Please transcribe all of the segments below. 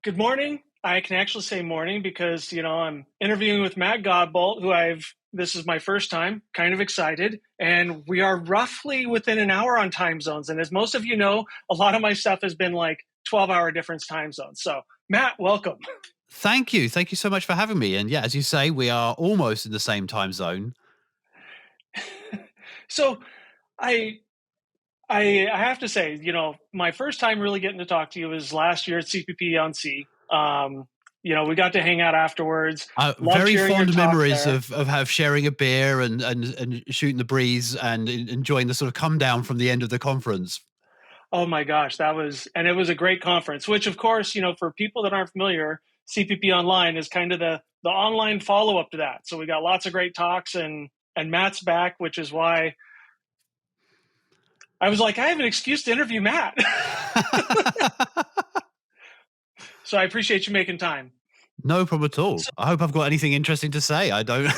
Good morning. I can actually say morning because, I'm interviewing with Matt Godbolt, this is my first time, kind of excited. And we are roughly within an hour on time zones. And as most of you know, a lot of my stuff has been like 12-hour difference time zones. So, Matt, welcome. Thank you. Thank you so much for having me. And yeah, as you say, we are almost in the same time zone. So, I I have to say, my first time really getting to talk to you was last year at CPP on C. We got to hang out afterwards. Loved Very hearing your fond talk memories there. of sharing a beer and shooting the breeze and enjoying the sort of come down from the end of the conference. Oh my gosh, and it was a great conference, which of course, for people that aren't familiar, CPP Online is kind of the online follow up to that. So we got lots of great talks and Matt's back, which is why I was like, I have an excuse to interview Matt. So I appreciate you making time. No problem at all. So, I hope I've got anything interesting to say. I don't,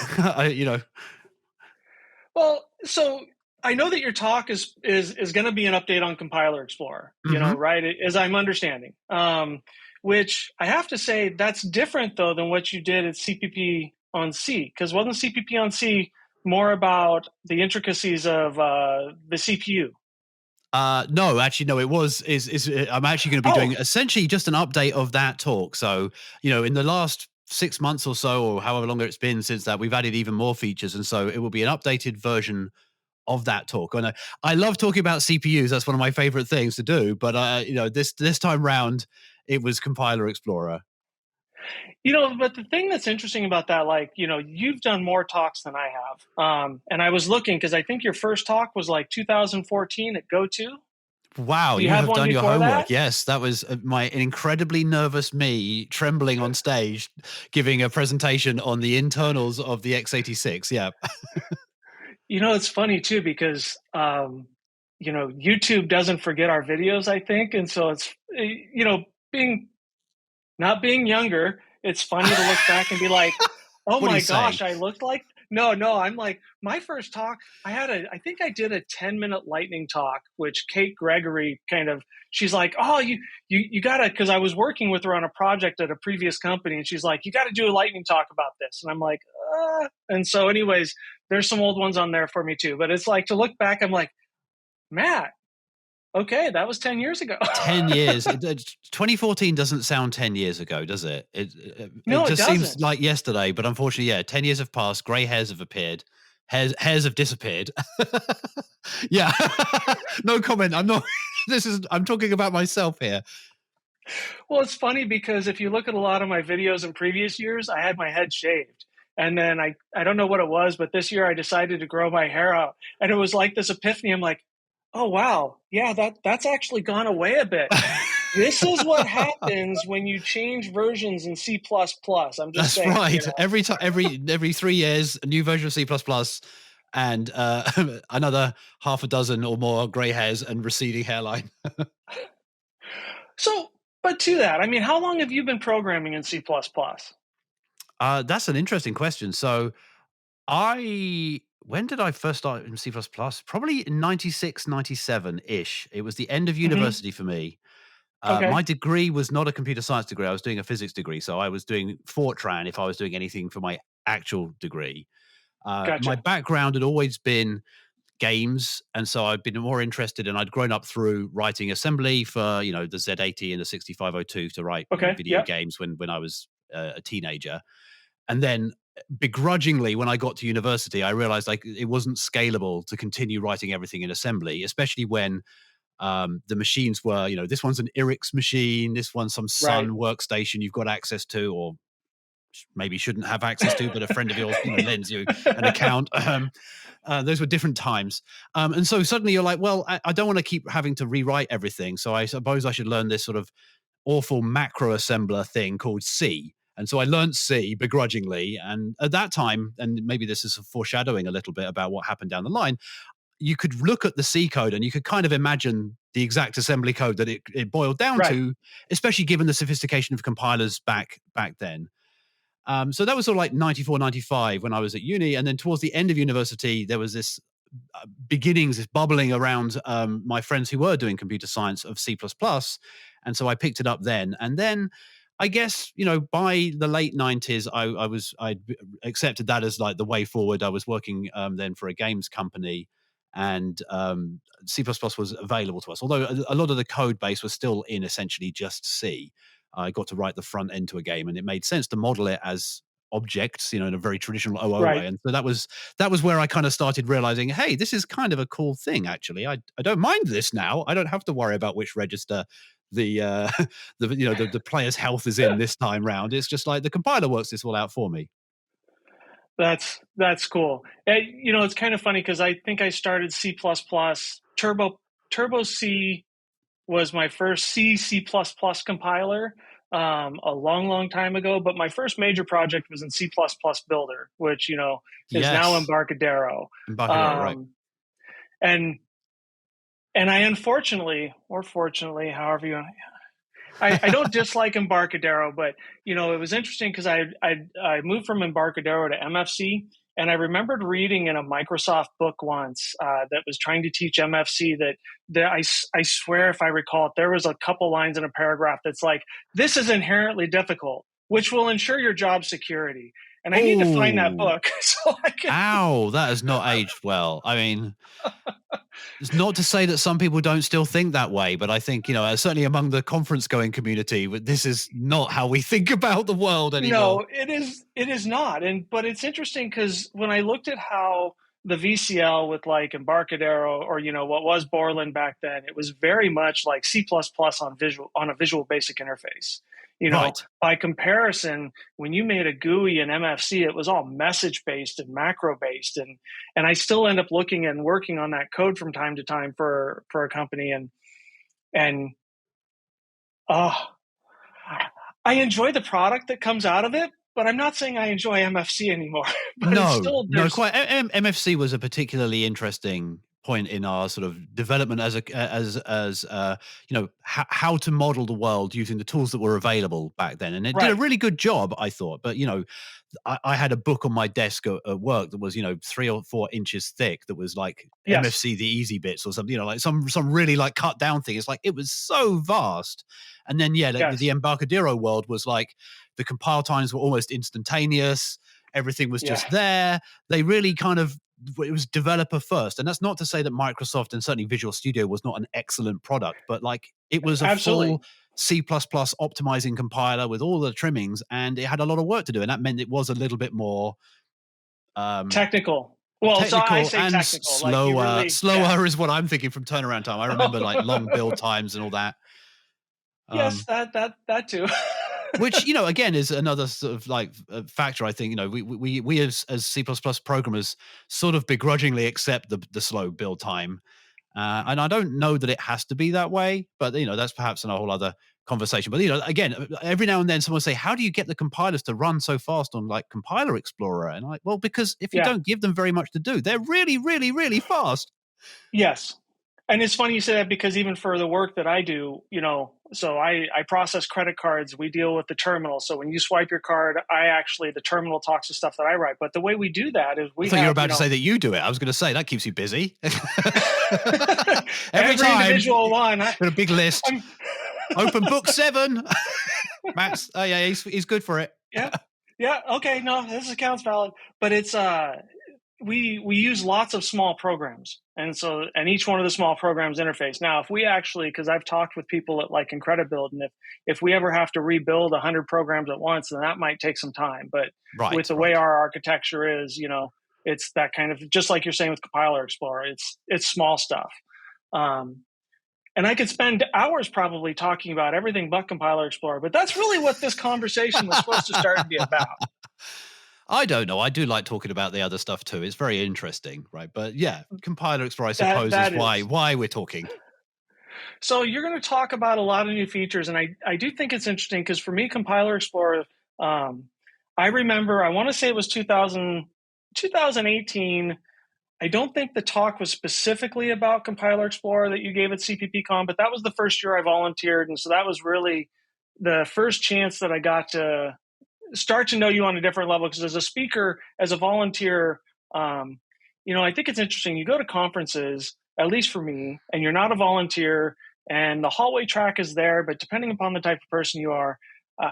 so I know that your talk is going to be an update on Compiler Explorer, Mhm. right? As I'm understanding, which I have to say that's different though than what you did at CPP on C, because wasn't CPP on C more about the intricacies of the CPU? No, actually, no. It was is I'm actually going to be doing Oh, essentially just an update of that talk. So in the last 6 months or so, or however long it's been since that, we've added even more features, and so it will be an updated version of that talk. And I love talking about CPUs. That's one of my favorite things to do. But this time round, it was Compiler Explorer. but the thing that's interesting about that, like, you've done more talks than I have. And I was looking because I think your first talk was like 2014 at GoTo. Wow, Do you you have have one done your before homework. that? Yes, that was my incredibly nervous me trembling on stage, giving a presentation on the internals of the x86. Yeah. It's funny too because YouTube doesn't forget our videos, I think, and so it's being not being younger, it's funny to look back and be like, "Oh What are you my saying? gosh, I looked like." No, no, I'm like my first talk. I think I did a 10-minute lightning talk, which Kate Gregory she's like, "Oh, you gotta," because I was working with her on a project at a previous company, and she's like, "You got to do a lightning talk about this," and I'm like, and so, anyways, there's some old ones on there for me too. But it's like to look back, I'm like, Matt, okay, that was 10 years ago. 10 years. 2014 doesn't sound 10 years ago, does it? It No, it just seems doesn't. like yesterday, but unfortunately, yeah, 10 years have passed, gray hairs have appeared, hairs have disappeared. Yeah. No comment. I'm not I'm talking about myself here. Well, it's funny because if you look at a lot of my videos in previous years, I had my head shaved. And then I don't know what it was, but this year I decided to grow my hair out. And it was like this epiphany. I'm like, oh wow, yeah, that's actually gone away a bit. This is what happens when you change versions in C++. I'm just That's saying, right. Every time, every 3 years, a new version of C++, and another half a dozen or more gray hairs and receding hairline. So, but to that, I mean, how long have you been programming in C++? That's an interesting question. So I when did I first start in C++? Probably in 96, 97 ish. It was the end of Hmm. university for me. My Okay, degree was not a computer science degree. I was doing a physics degree. So I was doing Fortran if I was doing anything for my actual degree. My gotcha. background had always been games. And so I'd been more interested, and I'd grown up through writing assembly for, the Z80 and the 6502 to write, Okay, video yep, games when I was a teenager. And then begrudgingly, when I got to university, I realized like it wasn't scalable to continue writing everything in assembly, especially when the machines were, this one's an IRIX machine, this one's some right. Sun workstation you've got access to, or maybe shouldn't have access to, but a friend of yours, lends you an account. Those were different times. And so suddenly you're like, well, I don't want to keep having to rewrite everything. So I suppose I should learn this sort of awful macro assembler thing called C. And so I learned C begrudgingly. And at that time, and maybe this is foreshadowing a little bit about what happened down the line, you could look at the C code and you could kind of imagine the exact assembly code that it boiled down Right. to, especially given the sophistication of compilers back then. So that was sort of like 94, 95 when I was at uni. And then towards the end of university, there was this beginnings, this bubbling around my friends who were doing computer science of C++. And so I picked it up then. And then I guess, by the late 90s, I accepted that as like the way forward. I was working then for a games company, and C++ was available to us. Although a lot of the code base was still in essentially just C. I got to write the front end to a game, and it made sense to model it as objects, in a very traditional OO Right. way. And so that was where I kind of started realizing, hey, this is kind of a cool thing. Actually, I don't mind this now. I don't have to worry about which register the the player's health is in this time round. It's just like the compiler works this all out for me. That's cool. It's kind of funny because I think I started C++. Turbo C was my first C++ compiler a long time ago. But my first major project was in C++ Builder, which is now Yes, Embarcadero. Embarcadero, right? And I unfortunately, or fortunately, however you I don't dislike Embarcadero, but it was interesting because I moved from Embarcadero to MFC, and I remembered reading in a Microsoft book once that was trying to teach MFC that I swear, if I recall it, there was a couple lines in a paragraph that's like, "This is inherently difficult, which will ensure your job security." And I need to find that Oh, book so I can. ow, that has not aged well. I mean, it's not to say that some people don't still think that way, but I think, certainly among the conference going community, this is not how we think about the world anymore. No, it is not. But it's interesting because when I looked at how the VCL with like Embarcadero or what was Borland back then, it was very much like C++ on a visual basic interface. Right. By comparison, when you made a GUI in MFC, it was all message based and macro based, and I still end up looking and working on that code from time to time for a company, and uh I enjoy the product that comes out of it, but I'm not saying I enjoy MFC anymore. But it's No, still no, quite. MFC was a particularly interesting point in our sort of development how to model the world using the tools that were available back then, and it did a right. really good job, I thought. But I had a book on my desk at work that was 3 or 4 inches thick. That was like Yes. MFC the easy bits or something. Like some really like cut down thing. It's like it was so vast. And then the Yes. Embarcadero world was like the compile times were almost instantaneous. Everything was Yeah. just there. They really it was developer first. And that's not to say that Microsoft and certainly Visual Studio was not an excellent product, but like it was a Absolutely. full C++ optimizing compiler with all the trimmings, and it had a lot of work to do. And that meant it was a little bit more Technical. Well, so I technical say and technical, like you slower. really, yeah. Slower is what I'm thinking from turnaround time. I remember like long build times and all that. Yes, Um, that too. which again is another sort of like factor. I think we as C++ programmers sort of begrudgingly accept the slow build time, and I don't know that it has to be that way, but that's perhaps a whole other conversation. But again, every now and then someone will say, how do you get the compilers to run so fast on like Compiler Explorer? And I'm like, well, because if you Yeah. don't give them very much to do, they're really really really fast. Yes. And it's funny you say that because even for the work that I do, so I process credit cards. We deal with the terminal. So when you swipe your card, the terminal talks to stuff that I write. But the way we do that is I we thought you were have, about to say that you do it. I was going to say that keeps you busy. Every every time, individual one. got a big list. Open book 7. Matt's, oh yeah, he's good for it. Yeah. Yeah. Okay. No, this account's valid, but it's we use lots of small programs, and each one of the small programs interface. Now, if we actually, because I've talked with people at like Incredibuild, and if we ever have to rebuild 100 programs at once, then that might take some time. But with the way our architecture is, it's that kind of, just like you're saying with Compiler Explorer, it's small stuff. And I could spend hours probably talking about everything but Compiler Explorer, but that's really what this conversation was supposed to start to be about. I don't know. I do like talking about the other stuff too. It's very interesting, right? But yeah, Compiler Explorer, I suppose, is why we're talking. So you're going to talk about a lot of new features, and I do think it's interesting because for me, Compiler Explorer, I remember, I want to say it was 2018. I don't think the talk was specifically about Compiler Explorer that you gave at CPPCon, but that was the first year I volunteered, and so that was really the first chance that I got to start to know you on a different level. Because as a speaker, as a volunteer, I think it's interesting. You go to conferences, at least for me, and you're not a volunteer, and the hallway track is there, but depending upon the type of person you are, Uh,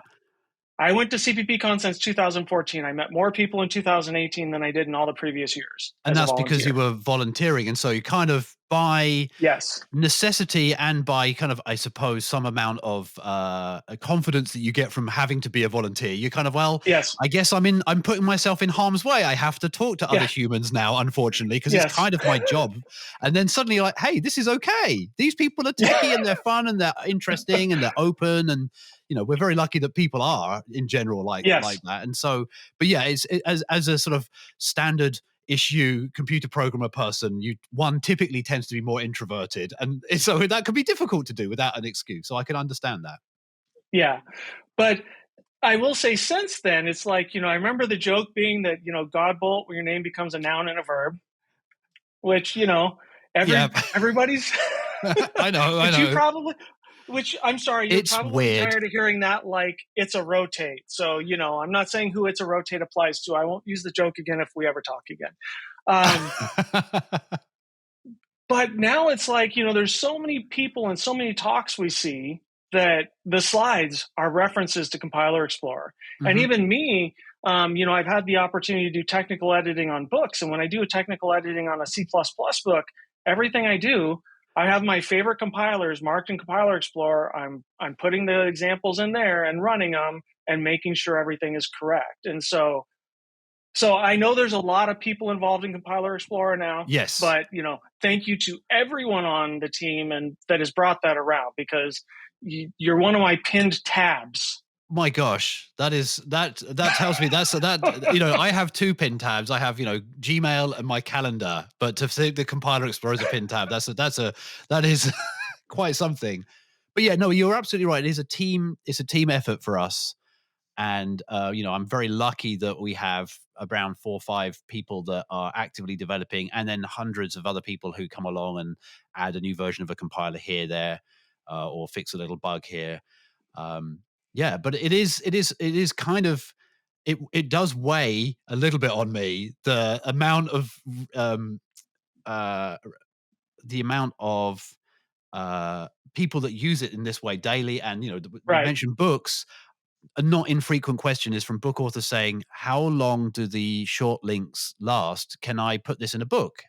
I went to CPPCon since 2014. I met more people in 2018 than I did in all the previous years And as a that's because you volunteer. were volunteering. And so you kind of, by Yes. necessity and by kind of, I suppose, some amount of confidence that you get from having to be a volunteer, you kind of, well, Yes. I guess I'm putting myself in harm's way. I have to talk to other Yeah. humans now, unfortunately, because it's Yes. kind of my job. And then suddenly you're like, hey, this is okay. These people are techie and they're fun and they're interesting and they're open. And, we're very lucky that people are in general like Yes. that. And so, but yeah, as a sort of standard issue computer programmer person, one typically tends to be more introverted, and so that can be difficult to do without an excuse. So I can understand that. Yeah. But I will say since then, it's like, I remember the joke being that, Godbolt, where your name becomes a noun and a verb, which, Yeah. everybody's, I know, I which you know. probably, which I'm sorry, you're It's probably weird. tired of hearing that like it's a rotate. So, I'm not saying who it's a rotate applies to. I won't use the joke again if we ever talk again. But now it's like, there's so many people and so many talks we see that the slides are references to Compiler Explorer. And Mhm. even me, I've had the opportunity to do technical editing on books. And when I do a technical editing on a C++ book, everything I do, I have my favorite compilers marked in Compiler Explorer. I'm putting the examples in there and running them and making sure everything is correct. And so I know there's a lot of people involved in Compiler Explorer now, Yes. but thank you to everyone on the team and that has brought that around, because you're one of my pinned tabs. My gosh, that tells me that I have two pin tabs. I have Gmail and my calendar, but to think the Compiler Explorer is a pin tab, that is quite something. But yeah, no, you're absolutely right. It is a team. It's a team effort for us. And I'm very lucky that we have around 4 or 5 people that are actively developing, and then hundreds of other people who come along and add a new version of a compiler here, there, or fix a little bug here. Um, yeah, but it is kind of, it does weigh a little bit on me, um, uh, the amount of people that use it in this way daily. And we Right. mentioned books. A not infrequent question is from book authors saying, how long do the short links last? Can I put this in a book?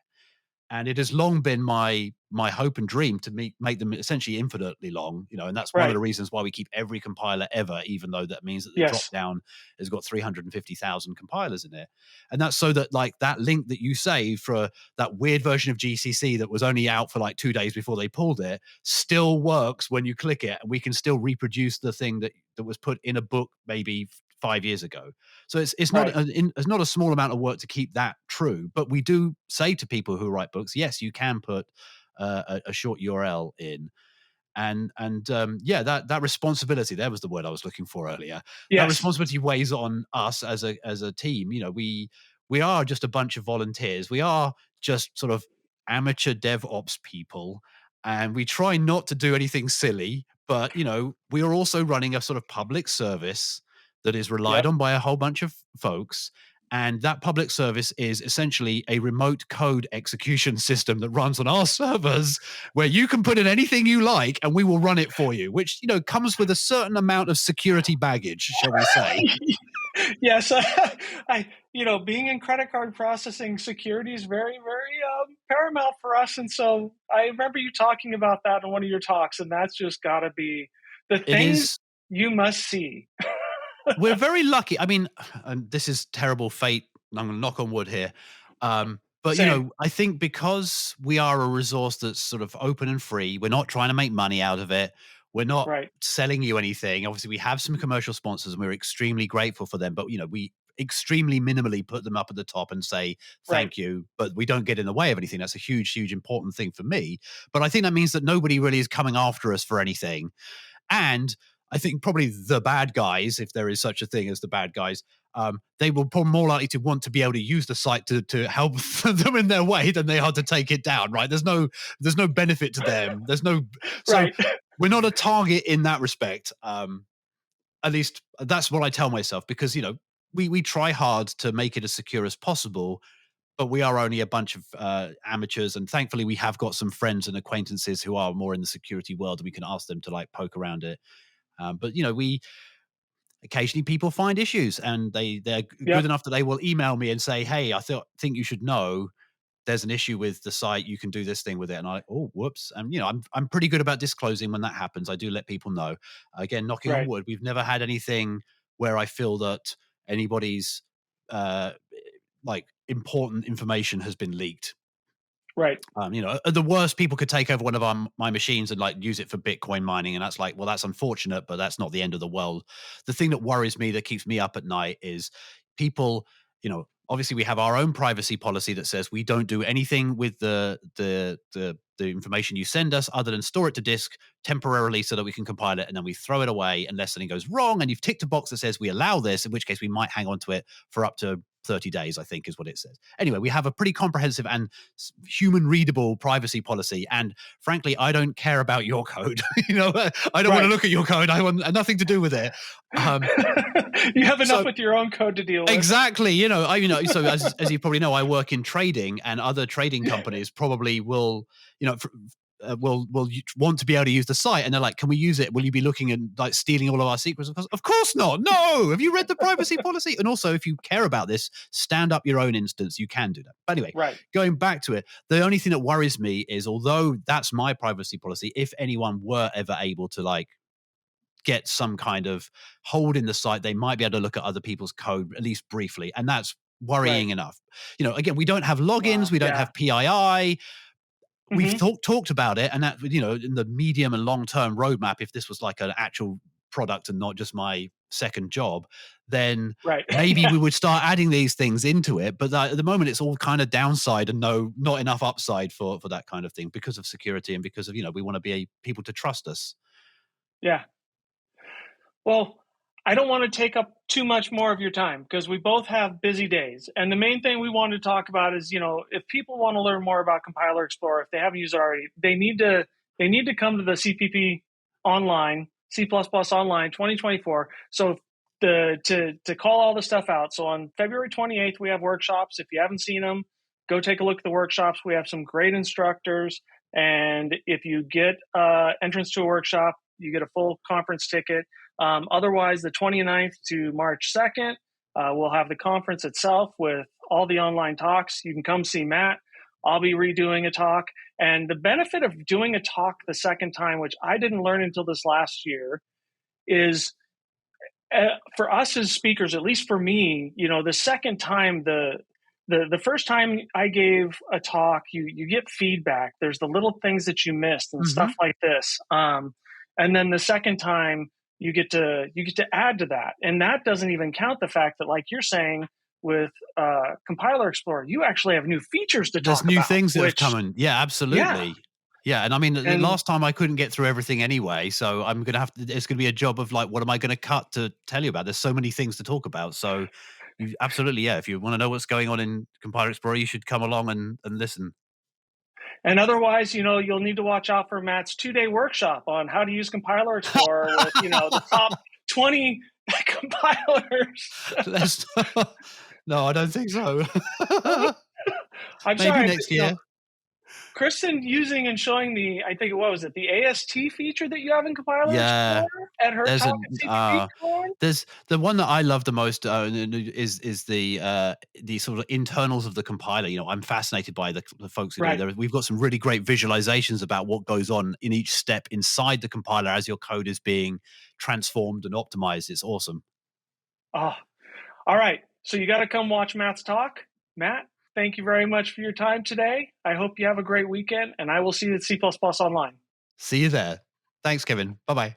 And it has long been my hope and dream to make them essentially infinitely long, and that's one of Right. the reasons why we keep every compiler ever, even though that means that the drop Yes. down has got 350,000 compilers in it. And that's so that, like, that link that you save for that weird version of GCC that was only out for like 2 days before they pulled it still works when you click it, and we can still reproduce the thing that was put in a book maybe 5 years ago. So it's not Right. it's not a small amount of work to keep that true, but we do say to people who write books, yes, you can put a short URL in, and yeah, that responsibility, there was the word I was looking for earlier. That Yes. responsibility weighs on us as a team. We are just a bunch of volunteers. We are just sort of amateur DevOps people, and we try not to do anything silly. But we are also running a sort of public service that is relied Yep. on by a whole bunch of folks. And that public service is essentially a remote code execution system that runs on our servers, where you can put in anything you like and we will run it for you, which, comes with a certain amount of security baggage, shall we say. Yes. Being in credit card processing, security is very, very paramount for us. And so I remember you talking about that in one of your talks, and that's just got to be the It things is, you must see. we're very lucky. I mean, and this is terrible fate. I'm going to knock on wood here. But Same. I think because we are a resource that's sort of open and free, we're not trying to make money out of it. We're not Right. selling you anything. Obviously, we have some commercial sponsors and we're extremely grateful for them. But we extremely minimally put them up at the top and say Right. thank you, but we don't get in the way of anything. That's a huge, huge important thing for me. But I think that means that nobody really is coming after us for anything. And I think probably the bad guys, if there is such a thing as the bad guys, they will probably more likely to want to be able to use the site to help them in their way than they are to take it down. Right? There's no benefit to them. So Right. we're not a target in that respect. At least that's what I tell myself, because we try hard to make it as secure as possible, but we are only a bunch of amateurs, and thankfully we have got some friends and acquaintances who are more in the security world, and we can ask them to like poke around it. But occasionally people find issues, and they're good Yep. enough that they will email me and say, hey, think you should know there's an issue with the site, you can do this thing with it. And I, oh, whoops. And I'm pretty good about disclosing when that happens. I do let people know. Again, knocking on Right. wood, we've never had anything where I feel that anybody's uh like important information has been leaked. Right. At the worst, people could take over one of my machines and like use it for Bitcoin mining, and that's like, well, that's unfortunate, but that's not the end of the world. The thing that worries me, that keeps me up at night, is people. Obviously, we have our own privacy policy that says we don't do anything with the information you send us other than store it to disk temporarily so that we can compile it, and then we throw it away unless something goes wrong. And you've ticked a box that says we allow this, in which case we might hang on to it for up to 30 days, I think is what it says. Anyway, we have a pretty comprehensive and human readable privacy policy. And frankly, I don't care about your code. I don't want to look at your code. I want nothing to do with it. You have enough with your own code to deal with. Exactly. So as you probably know, I work in trading, and other trading companies probably will want to be able to use the site, and they're like, can we use it? Will you be looking and like stealing all of our secrets? Of course not. No. Have you read the privacy policy? And also, if you care about this, stand up your own instance. You can do that. But anyway, going back to it, the only thing that worries me is, although that's my privacy policy, if anyone were ever able to like get some kind of hold in the site, they might be able to look at other people's code, at least briefly. And that's worrying enough. Again, we don't have logins. We don't have PII. We've talked about it, and that, in the medium and long-term roadmap, if this was like an actual product and not just my second job, then maybe we would start adding these things into it. But at the moment, it's all kind of downside and not enough upside for that kind of thing, because of security and because of, we want to be people to trust us. Yeah. Well, I don't want to take up too much more of your time because we both have busy days. And the main thing we want to talk about is, if people want to learn more about Compiler Explorer, if they haven't used it already, they need to come to the CPP online, C++ online 2024. So to call all the stuff out. So on February 28th, we have workshops. If you haven't seen them, go take a look at the workshops. We have some great instructors. And if you get entrance to a workshop, you get a full conference ticket. Otherwise, the 29th to March 2nd, we'll have the conference itself with all the online talks. You can come see Matt. I'll be redoing a talk. And the benefit of doing a talk the second time, which I didn't learn until this last year, is for us as speakers, at least for me, the second time, the first time I gave a talk, you get feedback. There's the little things that you missed and stuff like this. And then the second time, you get to add to that. And that doesn't even count the fact that, like you're saying, with Compiler Explorer, you actually have new features to talk about. There's new things that have come in. Yeah, absolutely. Yeah. And I mean, the last time I couldn't get through everything anyway. So I'm going to it's going to be a job of like, what am I going to cut to tell you about? There's so many things to talk about. So absolutely. Yeah. If you want to know what's going on in Compiler Explorer, you should come along and listen. And otherwise, you'll need to watch out for Matt's 2-day workshop on how to use Compiler Explorer with, the top 20 compilers. No, I don't think so. I'm Maybe sorry. Next year. Kristen using and showing the AST feature that you have in Compiler Explorer at her talk at CPP. There's the one that I love the most is the sort of internals of the compiler. I'm fascinated by the folks who do there. We've got some really great visualizations about what goes on in each step inside the compiler as your code is being transformed and optimized. It's awesome. All right. So you got to come watch Matt's talk. Matt, thank you very much for your time today. I hope you have a great weekend, and I will see you at C++ Online. See you there. Thanks, Kevin. Bye-bye.